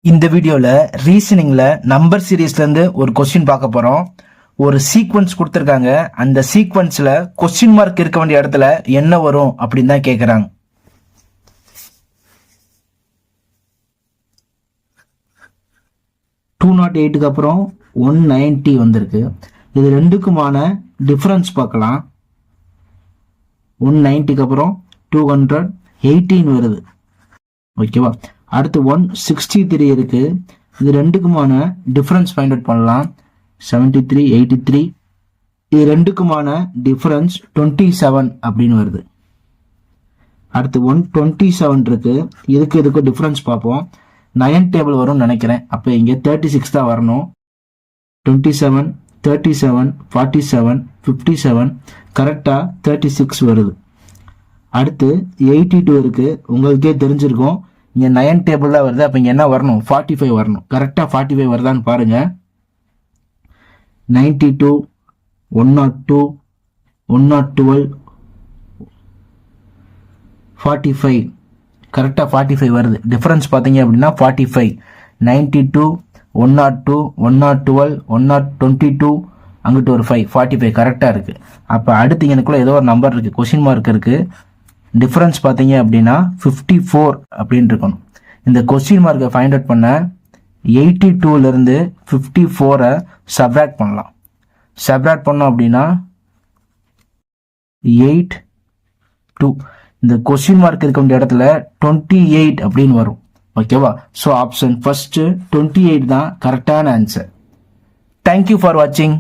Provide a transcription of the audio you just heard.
இந்த வீடியோல ரீசனிங்ல நம்பர் சீரீஸ்ல இருந்து ஒரு கொஸ்டின் பார்க்க போறோம். ஒரு சீக்வன்ஸ் கொடுத்திருக்காங்க. அந்த சீக்வன்ஸ்ல கொஸ்டின் மார்க் இருக்க வேண்டிய இடத்துல என்ன வரும் அப்படின்னு தான் கேக்குறாங்க. டூ நாட் எயிட்டுக்கு அப்புறம் 190 வந்திருக்கு. இது ரெண்டுக்குமான டிஃபரன்ஸ் பார்க்கலாம். 190க்கு அப்புறம் 218 வருது. ஓகேவா? அடுத்து 163 இருக்கு. இது ரெண்டுக்குமான டிஃபரன்ஸ் ஃபைண்ட் அவுட் பண்ணலாம். 73 83. இது ரெண்டுக்குமான டிஃபரன்ஸ் 27 அப்படின்னு வருது. அடுத்து 127 இருக்கு. இதுக்கு டிஃபரன்ஸ் பார்ப்போம். 9 டேபிள் வரும்னு நினைக்கிறேன். அப்போ இங்கே 36 தான் வரணும். 27 37 47 57 கரெக்டாக 36 வருது. அடுத்து 82 இருக்கு. உங்களுக்கே தெரிஞ்சிருக்கும், இங்கே 9 டேபிள் தான் வருது. அப்போ இங்கே என்ன வரணும்? 45 வரணும். கரெக்டாக 45 வருதான்னு பாருங்க. 92 102 112 45 கரெக்டாக 45 வருது. டிஃபரன்ஸ் பார்த்தீங்க அப்படின்னா 45. 92 102 112 122 அங்கிட்டு ஒரு 5 45 கரெக்டாக இருக்கு. அப்போ அடுத்து எனக்குள்ள ஏதோ ஒரு நம்பர் இருக்கு, கொஸ்டின் மார்க் இருக்கு. டிஃபரன்ஸ் பார்த்தீங்க அப்படின்னா 54 அப்படின்னு இருக்கணும். இந்த கொஸ்டின் மார்க்கை ஃபைண்ட் அவுட் பண்ண 82லேருந்து 54 சப்ராக்ட் பண்ணலாம். சப்ராக்ட் பண்ணோம் அப்படின்னா 8 2. இந்த கொஸ்டின் மார்க் இருக்க வேண்டிய இடத்துல 28 அப்படின்னு வரும். ஓகேவா? ஸோ ஆப்ஷன் ஃபர்ஸ்ட் 28 தான் கரெக்டான ஆன்சர். தேங்க்யூ ஃபார் வாட்சிங்.